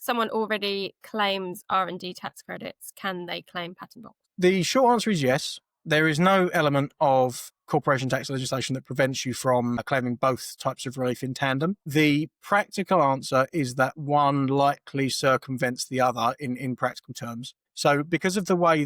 someone already claims R&D tax credits, can they claim patent box? The short answer is yes. There is no element of corporation tax legislation that prevents you from claiming both types of relief in tandem. The practical answer is that one likely circumvents the other in practical terms. So because of the way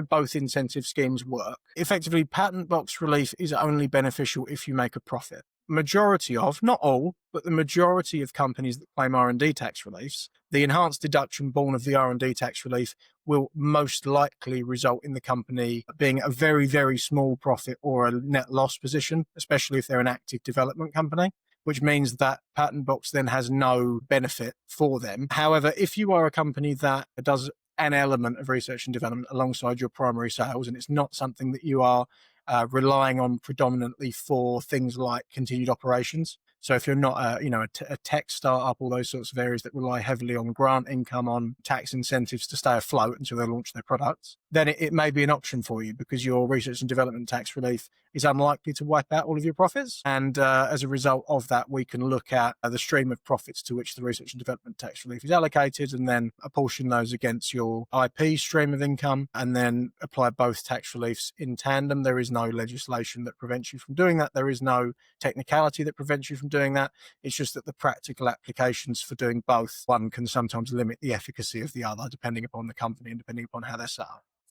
both incentive schemes work, effectively patent box relief is only beneficial if you make a profit. Majority of, not all, but the majority of companies that claim R&D tax reliefs, the enhanced deduction born of the R&D tax relief will most likely result in the company being a very, very small profit or a net loss position, especially if they're an active development company, which means that patent box then has no benefit for them. However, if you are a company that does an element of research and development alongside your primary sales, and it's not something that you are relying on predominantly for things like continued operations. So if you're not a tech startup, all those sorts of areas that rely heavily on grant income, on tax incentives to stay afloat until they launch their products, then it may be an option for you because your research and development tax relief is unlikely to wipe out all of your profits. And as a result of that, we can look at the stream of profits to which the research and development tax relief is allocated and then apportion those against your IP stream of income and then apply both tax reliefs in tandem. There is no legislation that prevents you from doing that. There is no technicality that prevents you from doing that. It's just that the practical applications for doing both, one can sometimes limit the efficacy of the other depending upon the company and depending upon how they're set up.